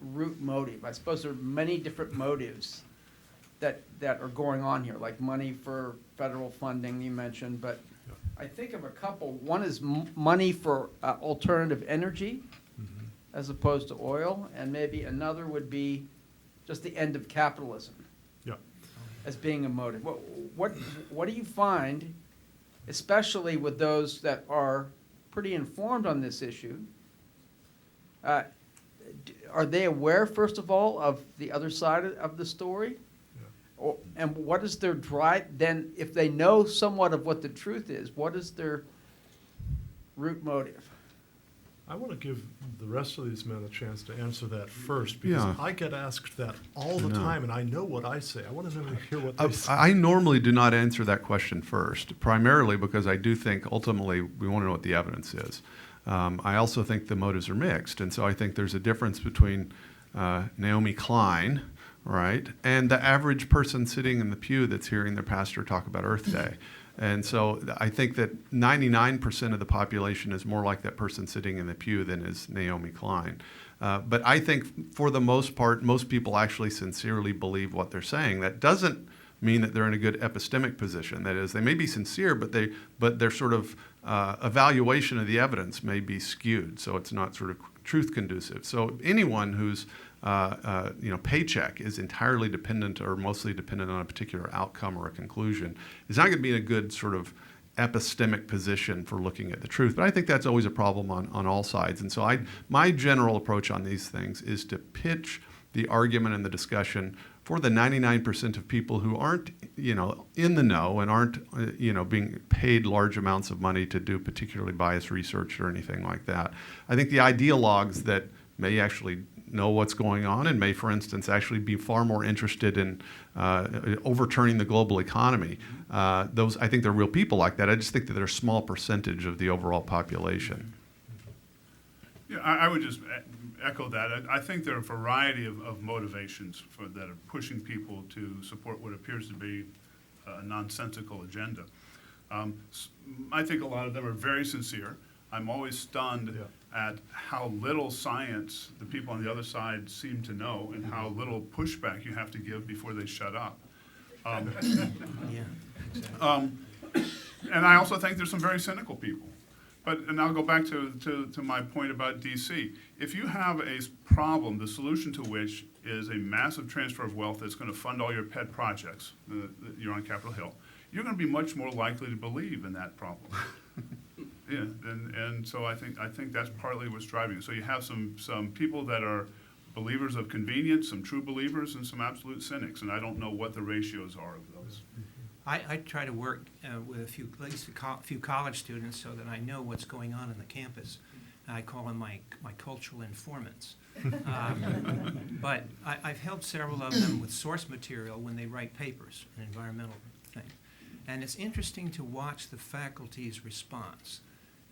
root motive? I suppose there are many different motives that are going on here, like money for federal funding you mentioned, but Yeah. I think of a couple. One is money for alternative energy Mhm. as opposed to oil, and maybe another would be just the end of capitalism Yeah. as being a motive. What do you find, especially with those that are pretty informed on this issue? Are they aware, first of all, of the other side of the story? And what is their drive, then, if they know somewhat of what the truth is, what is their root motive? I want to give the rest of these men a chance to answer that first, because Yeah. I get asked that all the I know. time, and I know what I say. I want to hear what they say. I normally do not answer that question first, primarily because I do think ultimately we want to know what the evidence is. I also think the motives are mixed, and so I think there's a difference between Naomi Klein, right, and the average person sitting in the pew that's hearing their pastor talk about Earth Day. And so I think that 99% of the population is more like that person sitting in the pew than is Naomi Klein. But I think for the most part, most people actually sincerely believe what they're saying. That doesn't mean that they're in a good epistemic position. That is, they may be sincere, but their sort of evaluation of the evidence may be skewed, so it's not sort of truth conducive. So anyone whose paycheck is entirely dependent or mostly dependent on a particular outcome or a conclusion is not going to be in a good sort of epistemic position for looking at the truth. But I think that's always a problem on all sides. And so my general approach on these things is to pitch the argument and the discussion for the 99% of people who aren't, in the know and aren't, being paid large amounts of money to do particularly biased research or anything like that. I think the ideologues that may actually know what's going on and may, for instance, actually be far more interested in overturning the global economy. Those, I think they're real people like that. I just think that they're a small percentage of the overall population. Yeah, I would just echo that. I think there are a variety of motivations that are pushing people to support what appears to be a nonsensical agenda. I think a lot of them are very sincere. I'm always stunned at how little science the people on the other side seem to know and how little pushback you have to give before they shut up. Yeah, exactly. And I also think there's some very cynical people. And I'll go back to my point about DC. If you have a problem, the solution to which is a massive transfer of wealth that's going to fund all your pet projects, you're on Capitol Hill, you're going to be much more likely to believe in that problem. Yeah, and so I think that's partly what's driving it. So you have some people that are believers of convenience, some true believers, and some absolute cynics, and I don't know what the ratios are of those. I try to work with at least a few college students so that I know what's going on in the campus. I call them my cultural informants. But I've helped several of them with source material when they write papers, an environmental thing. And it's interesting to watch the faculty's response.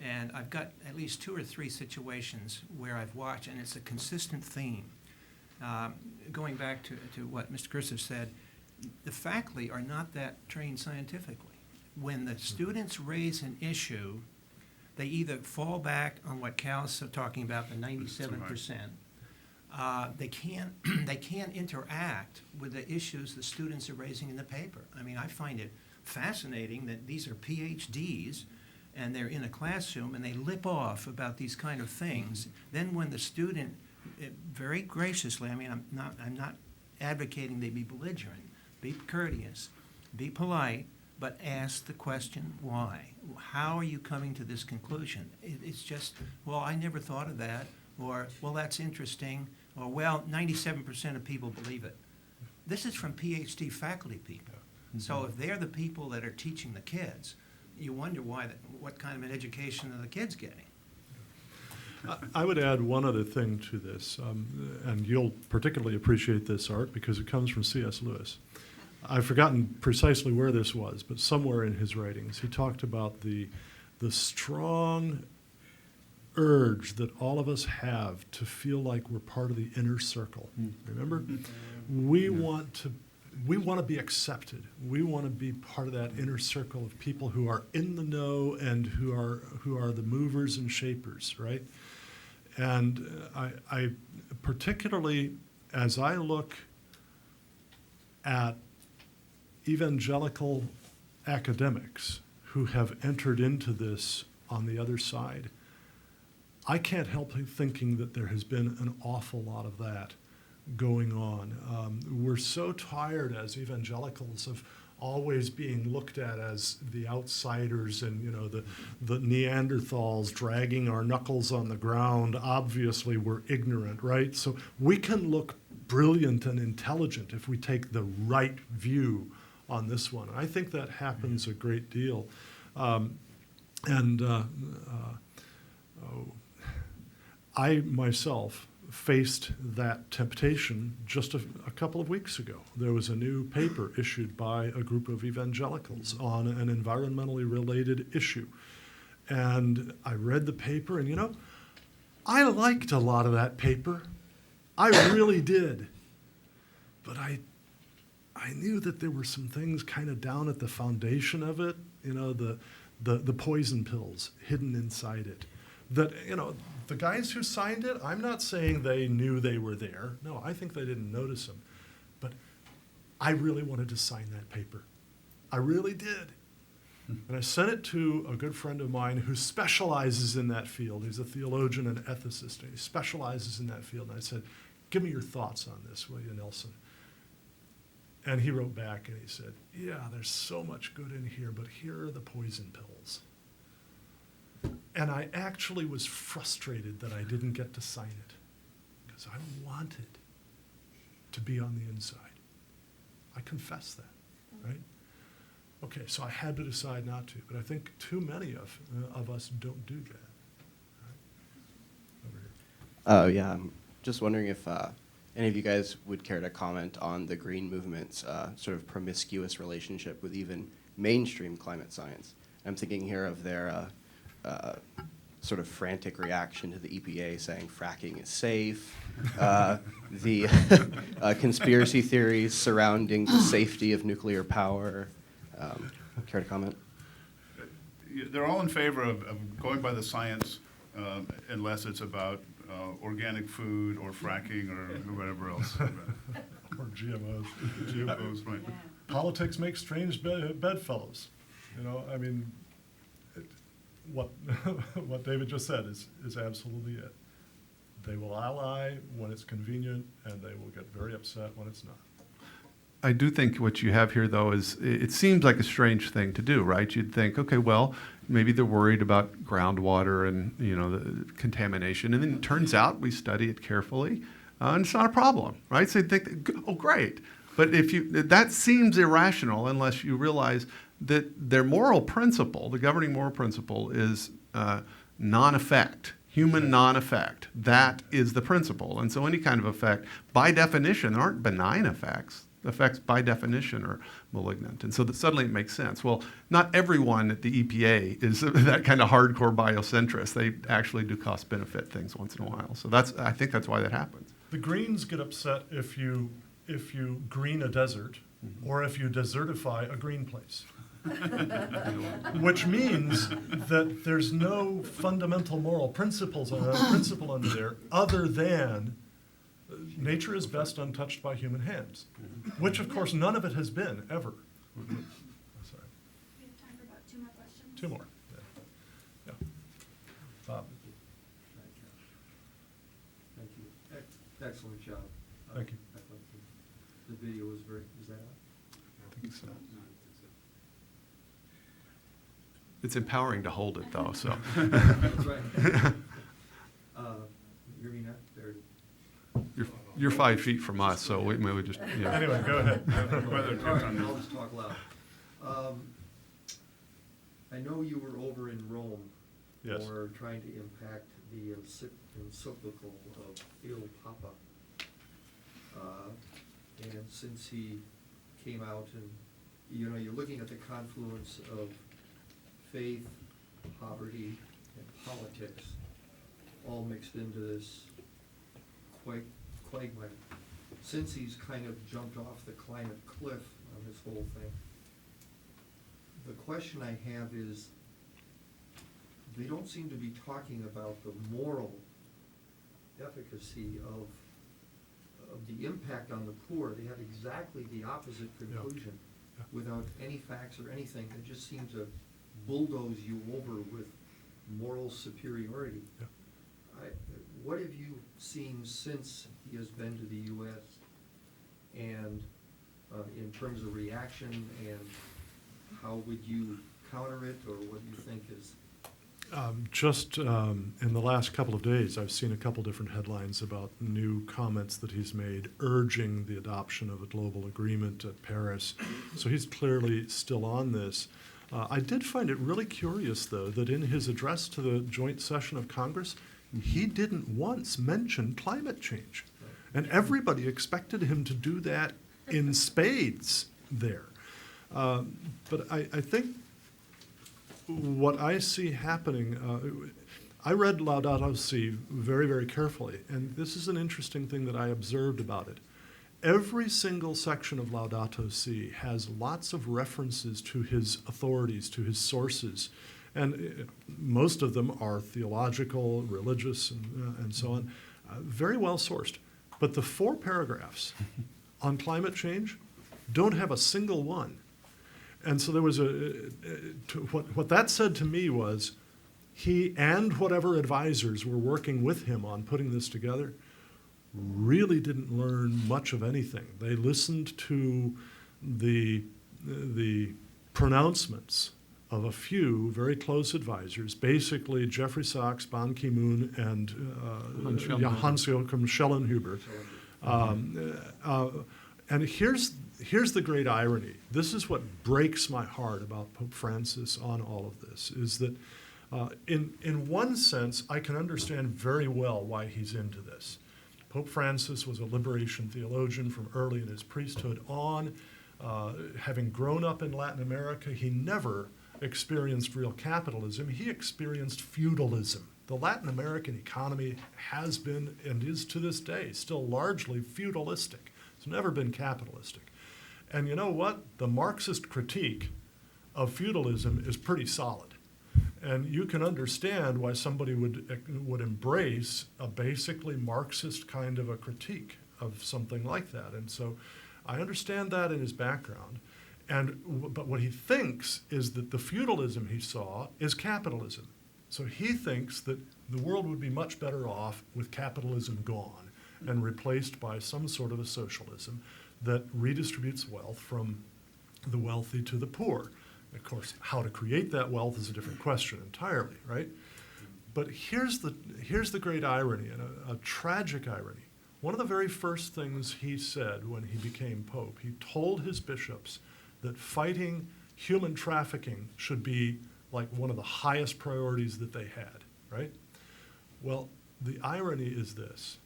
And I've got at least 2 or 3 situations where I've watched, and it's a consistent theme. Going back to what Mr. Christoph said, the faculty are not that trained scientifically. When the students raise an issue, they either fall back on what Cal's talking about, the 97%. They can't interact with the issues the students are raising in the paper. I mean, I find it fascinating that these are PhDs and they're in a classroom and they lip off about these kind of things. Then when the student, very graciously, I mean, I'm not advocating they be belligerent, be courteous, be polite, but ask the question, why? How are you coming to this conclusion? It's just, well, I never thought of that, or, well, that's interesting, or, well, 97% of people believe it. This is from PhD faculty people. So if they're the people that are teaching the kids, you wonder what kind of an education are the kids getting? I would add one other thing to this, and you'll particularly appreciate this, Art, because it comes from C.S. Lewis. I've forgotten precisely where this was, but somewhere in his writings, he talked about the strong urge that all of us have to feel like we're part of the inner circle. Remember? We want to be accepted. We want to be part of that inner circle of people who are in the know and who are the movers and shapers, right? And I particularly, as I look at evangelical academics who have entered into this on the other side, I can't help thinking that there has been an awful lot of that going on. We're so tired as evangelicals of always being looked at as the outsiders and, you know, the Neanderthals dragging our knuckles on the ground. Obviously, we're ignorant, right? So we can look brilliant and intelligent if we take the right view on this one. I think that happens a great deal. I myself faced that temptation just a couple of weeks ago. There was a new paper issued by a group of evangelicals on an environmentally related issue. And I read the paper, and you know, I liked a lot of that paper. I really did. But I knew that there were some things kind of down at the foundation of it, you know, the poison pills hidden inside it. That, you know, the guys who signed it, I'm not saying they knew they were there. No, I think they didn't notice them. But I really wanted to sign that paper. I really did. And I sent it to a good friend of mine who specializes in that field. He's a theologian and ethicist, and he specializes in that field. And I said, give me your thoughts on this, will you, Nelson? And he wrote back and he said, yeah, there's so much good in here, but here are the poison pills. And I actually was frustrated that I didn't get to sign it because I wanted to be on the inside. I confess that, right? Okay, so I had to decide not to, but I think too many of us don't do that. Right? Over here. Yeah, I'm just wondering if any of you guys would care to comment on the Green Movement's sort of promiscuous relationship with even mainstream climate science. I'm thinking here of their sort of frantic reaction to the EPA saying fracking is safe, the conspiracy theories surrounding the safety of nuclear power. Care to comment? They're all in favor of going by the science unless it's about organic food or fracking or whatever else. Or GMOs. GMOs, right. Politics makes strange bedfellows. You know, I mean, what David just said is absolutely it. They will ally when it's convenient, and they will get very upset when it's not. I do think what you have here, though, is it seems like a strange thing to do, right? You'd think, okay, well, maybe they're worried about groundwater and, you know, the contamination. And then it turns out we study it carefully, and it's not a problem, right? So you think, oh, great. But that seems irrational unless you realize that their moral principle, the governing moral principle, is non-effect, human non-effect. That is the principle. And so any kind of effect, by definition, there aren't benign effects. Effects, by definition, are malignant. And so that suddenly it makes sense. Well, not everyone at the EPA is that kind of hardcore biocentrist. They actually do cost-benefit things once in a while. So I think that's why that happens. The Greens get upset if you green a desert, or if you desertify a green place. Which means that there's no fundamental moral principle under there other than nature is best untouched by human hands, which of course none of it has been ever. Sorry. We have time for about 2 more questions. 2 more. Yeah. Bob. Thank you. Excellent job. Thank you. I thought the video was is that out? I think so. It's empowering to hold it, though. So. That's right. Hear me now? There. You're 5 feet from us, so we just. Yeah. Anyway, go ahead. Whether All right, I'll just talk loud. I know you were over in Rome. Yes. For trying to impact the encyclical of Il Papa. And since he came out and, you know, you're looking at the confluence of faith, poverty, and politics, all mixed into this quagmire. Since he's kind of jumped off the climate cliff on this whole thing, the question I have is, they don't seem to be talking about the moral efficacy of the impact on the poor. They have exactly the opposite conclusion without any facts or anything. They just seem to bulldoze you over with moral superiority. What have you seen since he has been to the U.S. and in terms of reaction, and how would you counter it, or what do you think is? Just in the last couple of days, I've seen a couple different headlines about new comments that he's made urging the adoption of a global agreement at Paris. So he's clearly still on this. I did find it really curious, though, that in his address to the joint session of Congress, he didn't once mention climate change. And everybody expected him to do that in spades there. But I think what I see happening, I read Laudato Si very, very carefully, and this is an interesting thing that I observed about it. Every single section of Laudato Si has lots of references to his authorities, to his sources, and most of them are theological, religious, and so on, very well sourced. But the 4 paragraphs on climate change don't have a single one. And so there was what that said to me was, he and whatever advisors were working with him on putting this together really didn't learn much of anything. They listened to the pronouncements of a few very close advisors, basically Jeffrey Sachs, Ban Ki-moon, and Hans-Joachim Schellenhuber. And here's the great irony. This is what breaks my heart about Pope Francis on all of this, is that in one sense, I can understand very well why he's into this. Pope Francis was a liberation theologian from early in his priesthood on. Having grown up in Latin America, he never experienced real capitalism. He experienced feudalism. The Latin American economy has been, and is to this day, still largely feudalistic. It's never been capitalistic. And you know what? The Marxist critique of feudalism is pretty solid. And you can understand why somebody would embrace a basically Marxist kind of a critique of something like that. And so I understand that in his background. But what he thinks is that the feudalism he saw is capitalism. So he thinks that the world would be much better off with capitalism gone and replaced by some sort of a socialism that redistributes wealth from the wealthy to the poor. Of course, how to create that wealth is a different question entirely, right? But here's the great irony, and a tragic irony. One of the very first things he said when he became Pope, he told his bishops that fighting human trafficking should be like one of the highest priorities that they had, right? Well, the irony is this,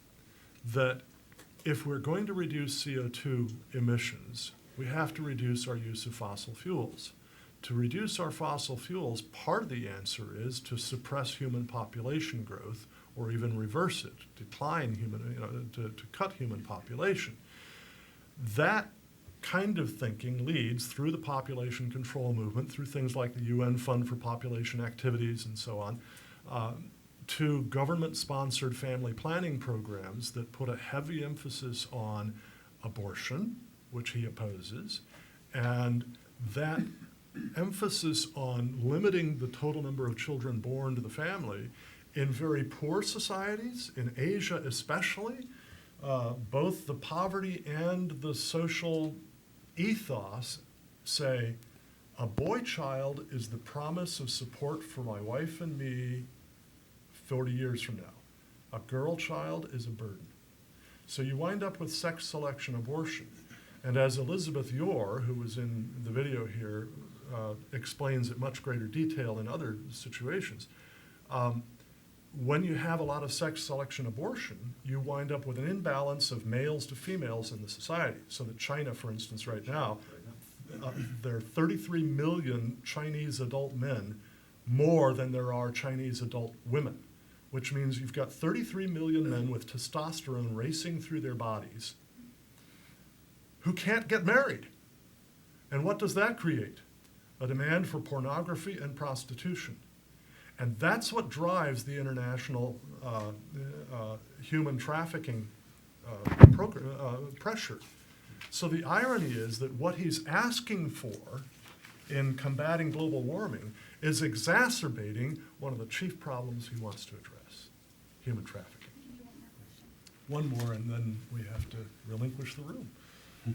that if we're going to reduce CO2 emissions, we have to reduce our use of fossil fuels. To reduce our fossil fuels, part of the answer is to suppress human population growth, or even reverse it, decline human, to cut human population. That kind of thinking leads through the population control movement, through things like the UN Fund for Population Activities and so on, to government-sponsored family planning programs that put a heavy emphasis on abortion, which he opposes, and that emphasis on limiting the total number of children born to the family in very poor societies, in Asia especially, both the poverty and the social ethos say, a boy child is the promise of support for my wife and me 40 years from now. A girl child is a burden. So you wind up with sex selection abortion. And as Elizabeth Yore, who was in the video here, explains in much greater detail in other situations, when you have a lot of sex selection abortion, you wind up with an imbalance of males to females in the society. So that China, for instance, right now, there are 33 million Chinese adult men more than there are Chinese adult women. which means you've got 33 million men with testosterone racing through their bodies who can't get married. And what does that create? A demand for pornography and prostitution. And that's what drives the international human trafficking pressure. So the irony is that what he's asking for in combating global warming is exacerbating one of the chief problems he wants to address, human trafficking. One more, and then we have to relinquish the room.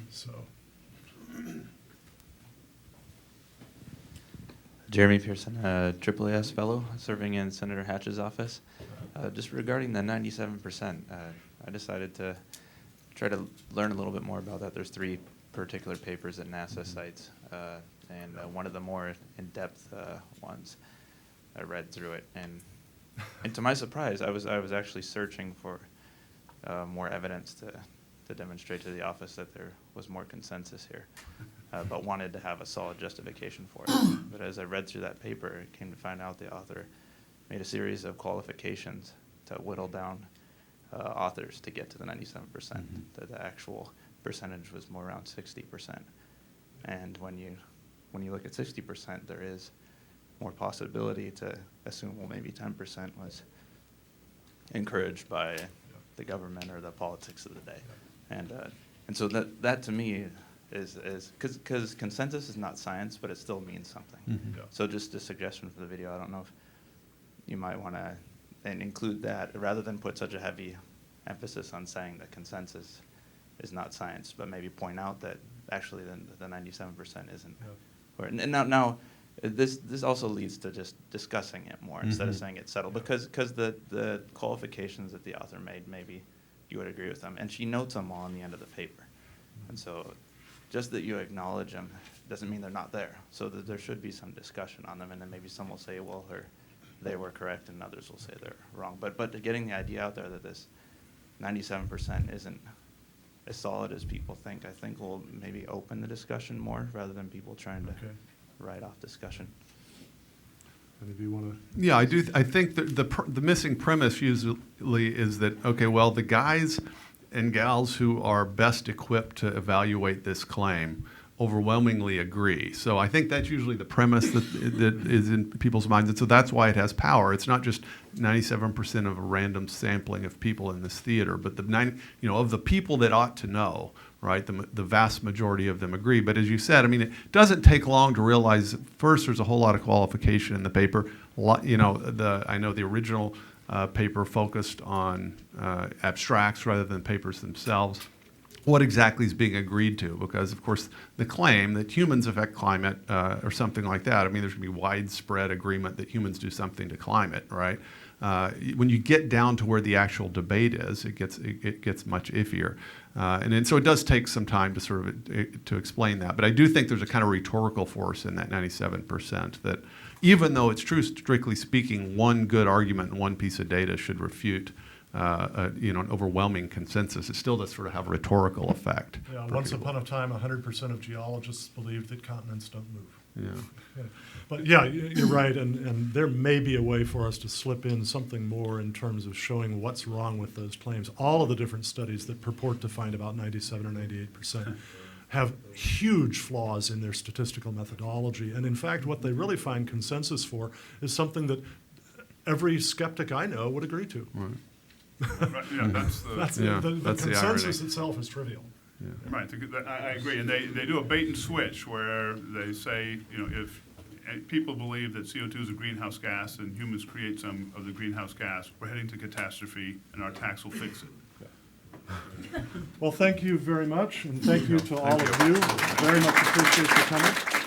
So. Jeremy Pearson, AAAS fellow, serving in Senator Hatch's office. Just regarding the 97%, I decided to try to learn a little bit more about that. There's 3 particular papers that NASA cites, and one of the more in-depth ones. I read through it, and to my surprise, I was actually searching for more evidence to demonstrate to the office that there was more consensus here, but wanted to have a solid justification for it. But as I read through that paper, I came to find out the author made a series of qualifications to whittle down authors to get to the 97%. That the actual percentage was more around 60%. And when you look at 60%, there is more possibility to assume, well, maybe 10% was encouraged by the government or the politics of the day. And so that to me is because consensus is not science, but it still means something. So just a suggestion for the video, I don't know if you might want to include that rather than put such a heavy emphasis on saying that consensus is not science, but maybe point out that actually the 97% isn't. And now this also leads to just discussing it more instead of saying it's settled, because the qualifications that the author made, maybe you would agree with them, and she notes them all in the end of the paper. And so just that you acknowledge them doesn't mean they're not there. So that there should be some discussion on them, and then maybe some will say, well, they were correct, and others will say they're wrong. But getting the idea out there that this 97% isn't as solid as people think, I think will maybe open the discussion more rather than people trying to write off discussion. Any of you want to? Yeah, I do. I think that the missing premise usually is that, okay, well, the guys and gals who are best equipped to evaluate this claim overwhelmingly agree. So I think that's usually the premise that is in people's minds, and so that's why it has power. It's not just 97% of a random sampling of people in this theater, but of the people that ought to know, right? The vast majority of them agree. But as you said, I mean, it doesn't take long to realize. First, there's a whole lot of qualification in the paper. I know the original paper focused on abstracts rather than papers themselves. What exactly is being agreed to? Because, of course, the claim that humans affect climate or something like that, I mean, there's going to be widespread agreement that humans do something to climate, right? When you get down to where the actual debate is, it gets much iffier. And so it does take some time to sort of to explain that. But I do think there's a kind of rhetorical force in that 97% that even though it's true, strictly speaking, one good argument and one piece of data should refute an overwhelming consensus, it still does sort of have a rhetorical effect. Yeah, once upon a time, 100% of geologists believed that continents don't move. Yeah. But yeah, you're right, and there may be a way for us to slip in something more in terms of showing what's wrong with those claims. All of the different studies that purport to find about 97 or 98% have huge flaws in their statistical methodology. And in fact, what they really find consensus for is something that every skeptic I know would agree to. Right. Right, yeah, the consensus itself is trivial. Yeah. Right, I agree, and they do a bait and switch where they say, if people believe that CO2 is a greenhouse gas and humans create some of the greenhouse gas, we're heading to catastrophe and our tax will fix it. Well, thank you very much, and thank you to all of you. Very much appreciate your coming.